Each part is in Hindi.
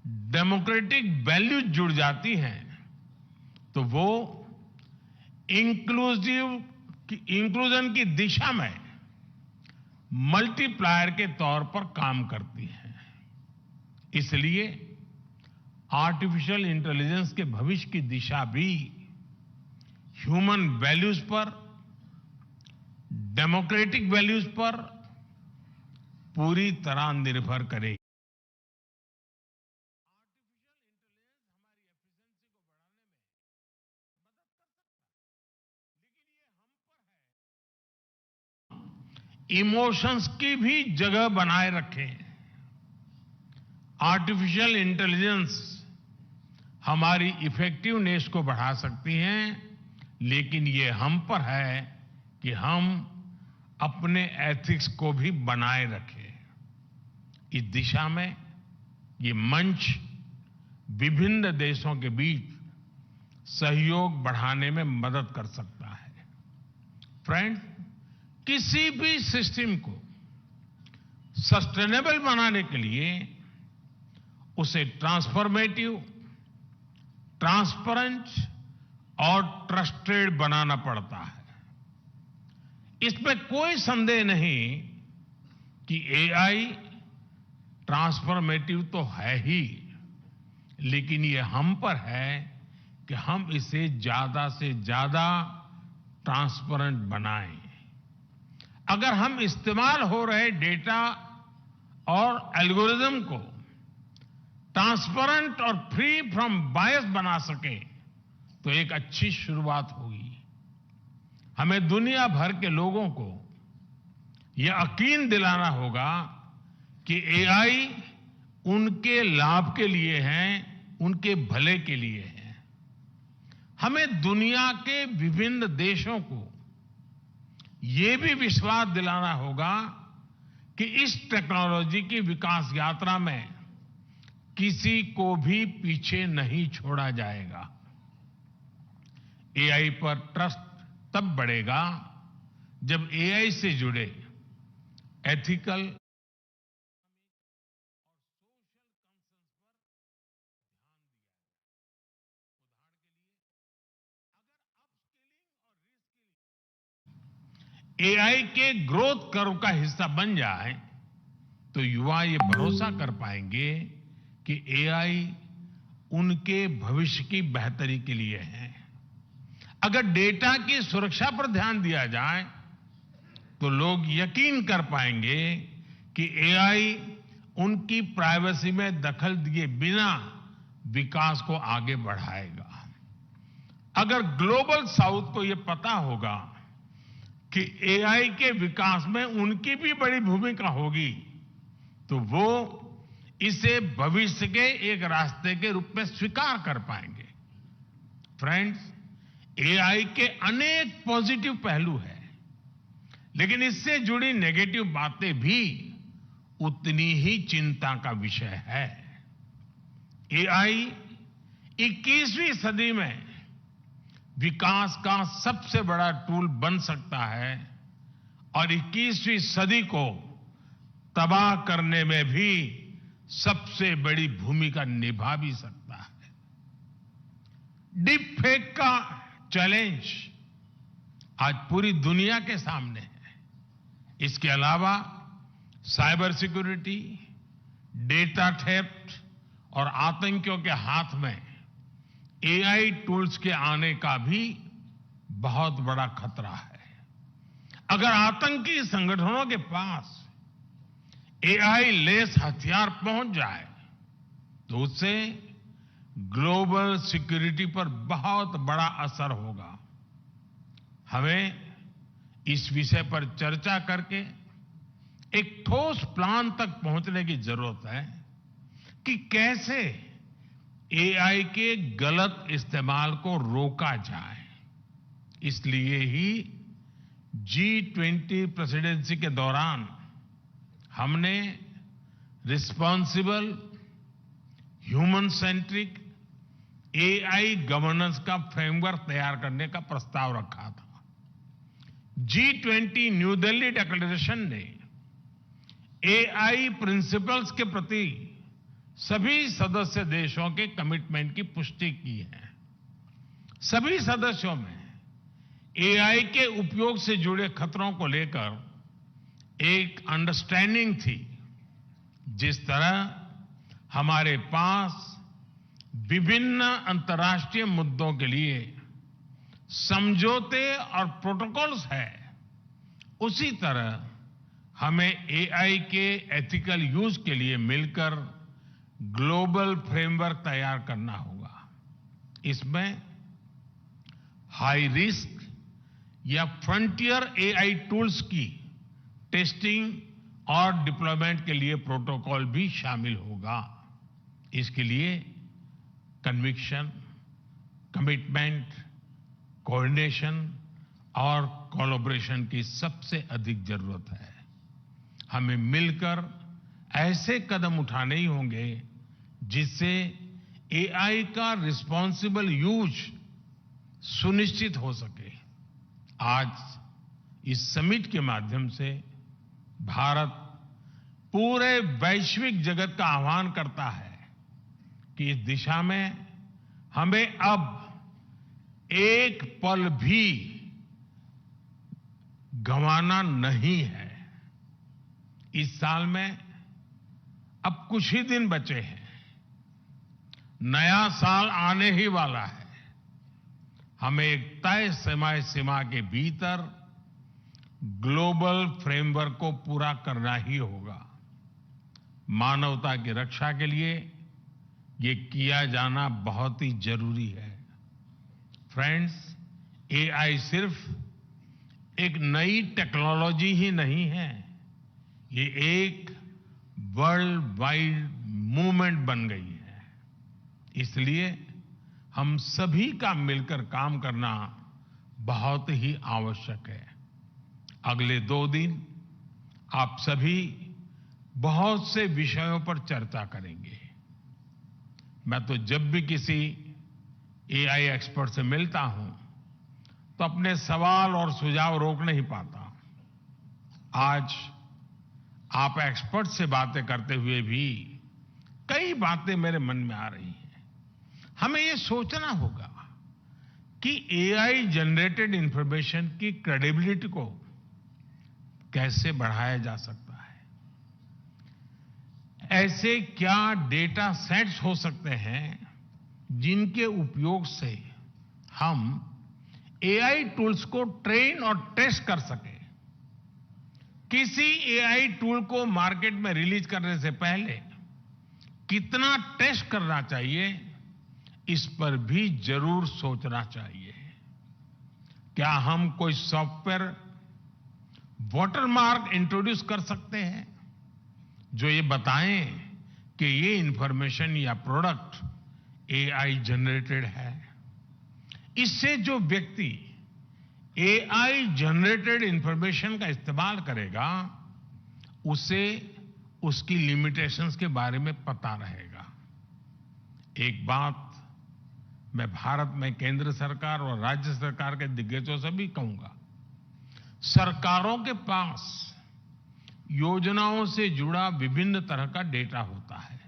डेमोक्रेटिक वैल्यूज जुड़ जाती हैं तो वो इंक्लूजन की दिशा में मल्टीप्लायर के तौर पर काम करती है। इसलिए आर्टिफिशियल इंटेलिजेंस के भविष्य की दिशा भी ह्यूमन वैल्यूज पर, डेमोक्रेटिक वैल्यूज पर पूरी तरह निर्भर करेगी। इमोशंस की भी जगह बनाए रखें। आर्टिफिशियल इंटेलिजेंस हमारी इफेक्टिवनेस को बढ़ा सकती हैं, लेकिन ये हम पर है कि हम अपने एथिक्स को भी बनाए रखें। इस दिशा में ये मंच विभिन्न देशों के बीच सहयोग बढ़ाने में मदद कर सकता है। फ्रेंड्स, किसी भी सिस्टम को सस्टेनेबल बनाने के लिए उसे ट्रांसफॉर्मेटिव, ट्रांसपेरेंट और ट्रस्टेड बनाना पड़ता है। इसमें कोई संदेह नहीं कि एआई ट्रांसफॉर्मेटिव तो है ही, लेकिन ये हम पर है कि हम इसे ज्यादा से ज्यादा ट्रांसपेरेंट बनाएं। अगर हम इस्तेमाल हो रहे डेटा और एल्गोरिदम को ट्रांसपेरेंट और फ्री फ्रॉम बायस बना सके तो एक अच्छी शुरुआत होगी। हमें दुनिया भर के लोगों को यह यकीन दिलाना होगा कि एआई उनके लाभ के लिए है, उनके भले के लिए है। हमें दुनिया के विभिन्न देशों को ये भी विश्वास दिलाना होगा कि इस टेक्नोलॉजी की विकास यात्रा में किसी को भी पीछे नहीं छोड़ा जाएगा। एआई पर ट्रस्ट तब बढ़ेगा जब एआई से जुड़े एथिकल एआई के ग्रोथ कर्व का हिस्सा बन जाए तो युवा ये भरोसा कर पाएंगे कि एआई उनके भविष्य की बेहतरी के लिए है। अगर डेटा की सुरक्षा पर ध्यान दिया जाए तो लोग यकीन कर पाएंगे कि एआई उनकी प्राइवेसी में दखल दिए बिना विकास को आगे बढ़ाएगा। अगर ग्लोबल साउथ को यह पता होगा कि एआई के विकास में उनकी भी बड़ी भूमिका होगी तो वो इसे भविष्य के एक रास्ते के रूप में स्वीकार कर पाएंगे। फ्रेंड्स, एआई के अनेक पॉजिटिव पहलू हैं, लेकिन इससे जुड़ी नेगेटिव बातें भी उतनी ही चिंता का विषय है। एआई 21वीं सदी में विकास का सबसे बड़ा टूल बन सकता है और 21वीं सदी को तबाह करने में भी सबसे बड़ी भूमिका निभा भी सकता है। डीप फेक का चैलेंज आज पूरी दुनिया के सामने है। इसके अलावा साइबर सिक्योरिटी, डेटा थेफ्ट और आतंकियों के हाथ में एआई टूल्स के आने का भी बहुत बड़ा खतरा है। अगर आतंकी संगठनों के पास एआई लेस हथियार पहुंच जाए तो उससे ग्लोबल सिक्योरिटी पर बहुत बड़ा असर होगा। हमें इस विषय पर चर्चा करके एक ठोस प्लान तक पहुंचने की जरूरत है कि कैसे एआई के गलत इस्तेमाल को रोका जाए। इसलिए ही G20 प्रेसिडेंसी के दौरान हमने responsible, human centric AI governance का फ्रेमवर्क तैयार करने का प्रस्ताव रखा था। G20 न्यू दिल्ली डिक्लेरेशन ने एआई प्रिंसिपल्स के प्रति सभी सदस्य देशों के कमिटमेंट की पुष्टि की है। सभी सदस्यों में एआई के उपयोग से जुड़े खतरों को लेकर एक अंडरस्टैंडिंग थी। जिस तरह हमारे पास विभिन्न अंतर्राष्ट्रीय मुद्दों के लिए समझौते और प्रोटोकॉल्स है, उसी तरह हमें एआई के एथिकल यूज के लिए मिलकर ग्लोबल फ्रेमवर्क तैयार करना होगा। इसमें हाई रिस्क या फ्रंटियर एआई टूल्स की टेस्टिंग और डिप्लॉयमेंट के लिए प्रोटोकॉल भी शामिल होगा। इसके लिए कन्विक्शन, कमिटमेंट, कोऑर्डिनेशन और कोलैबोरेशन की सबसे अधिक जरूरत है। हमें मिलकर ऐसे कदम उठाने ही होंगे जिससे एआई का रिस्पॉन्सिबल यूज सुनिश्चित हो सके। आज इस समिट के माध्यम से भारत पूरे वैश्विक जगत का आह्वान करता है कि इस दिशा में हमें अब एक पल भी गंवाना नहीं है। इस साल में अब कुछ ही दिन बचे हैं, नया साल आने ही वाला है। हमें एक तय समय सीमा के भीतर ग्लोबल फ्रेमवर्क को पूरा करना ही होगा। मानवता की रक्षा के लिए ये किया जाना बहुत ही जरूरी है। फ्रेंड्स, एआई सिर्फ एक नई टेक्नोलॉजी ही नहीं है, ये एक वर्ल्ड वाइड मूवमेंट बन गई है। इसलिए हम सभी का मिलकर काम करना बहुत ही आवश्यक है। अगले 2 दिन आप सभी बहुत से विषयों पर चर्चा करेंगे। मैं तो जब भी किसी एआई एक्सपर्ट से मिलता हूं तो अपने सवाल और सुझाव रोक नहीं पाता। आज आप एक्सपर्ट से बातें करते हुए भी कई बातें मेरे मन में आ रही हैं। हमें ये सोचना होगा कि एआई जनरेटेड इंफॉर्मेशन की क्रेडिबिलिटी को कैसे बढ़ाया जा सकता है। ऐसे क्या डेटा सेट्स हो सकते हैं जिनके उपयोग से हम एआई टूल्स को ट्रेन और टेस्ट कर सकें। किसी एआई टूल को मार्केट में रिलीज करने से पहले कितना टेस्ट करना चाहिए, इस पर भी जरूर सोचना चाहिए। क्या हम कोई सॉफ्टवेयर वाटरमार्क इंट्रोड्यूस कर सकते हैं जो ये बताएं कि ये इंफॉर्मेशन या प्रोडक्ट एआई जनरेटेड है। इससे जो व्यक्ति एआई जनरेटेड इंफॉर्मेशन का इस्तेमाल करेगा उसे उसकी लिमिटेशंस के बारे में पता रहेगा। एक बात मैं भारत में केंद्र सरकार और राज्य सरकार के दिग्गजों से भी कहूंगा, सरकारों के पास योजनाओं से जुड़ा विभिन्न तरह का डेटा होता है।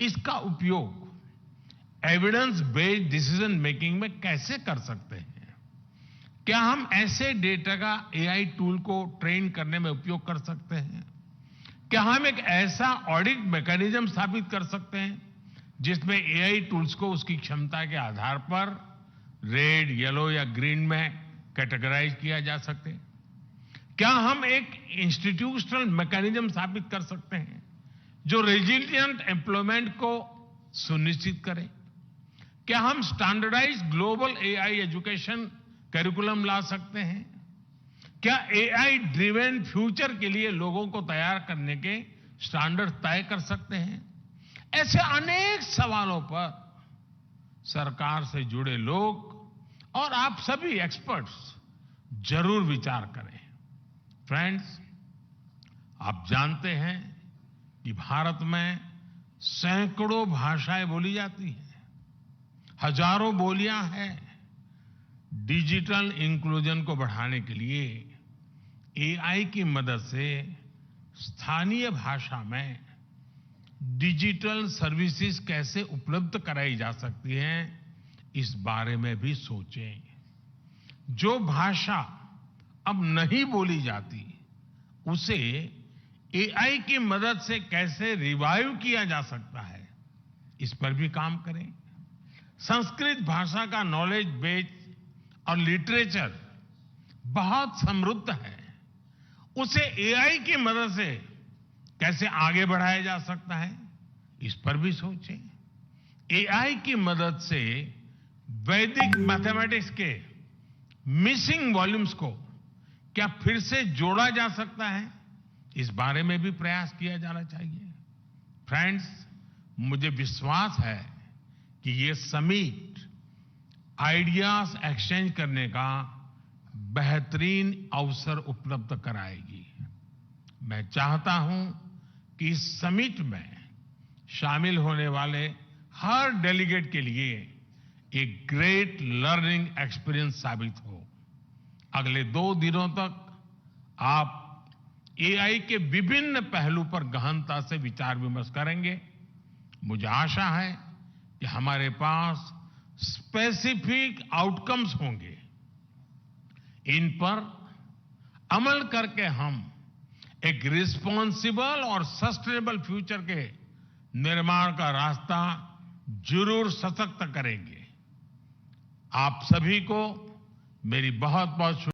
इसका उपयोग एविडेंस बेस्ड डिसीजन मेकिंग में कैसे कर सकते हैं? क्या हम ऐसे डेटा का एआई टूल को ट्रेन करने में उपयोग कर सकते हैं? क्या हम एक ऐसा ऑडिट मैकेनिज्म स्थापित कर सकते हैं जिसमें एआई टूल्स को उसकी क्षमता के आधार पर रेड, येलो या ग्रीन में कैटेगराइज किया जा सके? क्या हम एक इंस्टीट्यूशनल मैकेनिज्म स्थापित कर सकते हैं जो रेजिलिएंट एम्प्लॉयमेंट को सुनिश्चित करे? क्या हम standardize global AI education curriculum ला सकते हैं? क्या एआई ड्रिवन फ्यूचर के लिए लोगों को तैयार करने के स्टैंडर्ड तय कर सकते हैं? ऐसे अनेक सवालों पर सरकार से जुड़े लोग और आप सभी एक्सपर्ट्स जरूर विचार करें। फ्रेंड्स, आप जानते हैं कि भारत में सैकड़ों भाषाएं बोली जाती हैं, हजारों बोलियां हैं। डिजिटल इंक्लूजन को बढ़ाने के लिए एआई की मदद से स्थानीय भाषा में डिजिटल सर्विसेज कैसे उपलब्ध कराई जा सकती हैं, इस बारे में भी सोचें। जो भाषा अब नहीं बोली जाती, उसे एआई की मदद से कैसे रिवाइव किया जा सकता है, इस पर भी काम करें। संस्कृत भाषा का नॉलेज बेस और लिटरेचर बहुत समृद्ध है, उसे एआई की मदद से कैसे आगे बढ़ाया जा सकता है, इस पर भी सोचें। एआई की मदद से वैदिक मैथमेटिक्स के मिसिंग वॉल्यूम्स को क्या फिर से जोड़ा जा सकता है, इस बारे में भी प्रयास किया जाना चाहिए। फ्रेंड्स, मुझे विश्वास है कि ये समिट आइडियाज एक्सचेंज करने का बेहतरीन अवसर उपलब्ध कराएगी। मैं चाहता हूं कि इस समिट में शामिल होने वाले हर डेलीगेट के लिए एक ग्रेट लर्निंग एक्सपीरियंस साबित हो। अगले 2 दिनों तक आप एआई के विभिन्न पहलू पर गहनता से विचार विमर्श करेंगे। मुझे आशा है कि हमारे पास स्पेसिफिक आउटकम्स होंगे। इन पर अमल करके हम एक रिस्पॉन्सिबल और सस्टेनेबल फ्यूचर के निर्माण का रास्ता जरूर सशक्त करेंगे। आप सभी को मेरी बहुत बहुत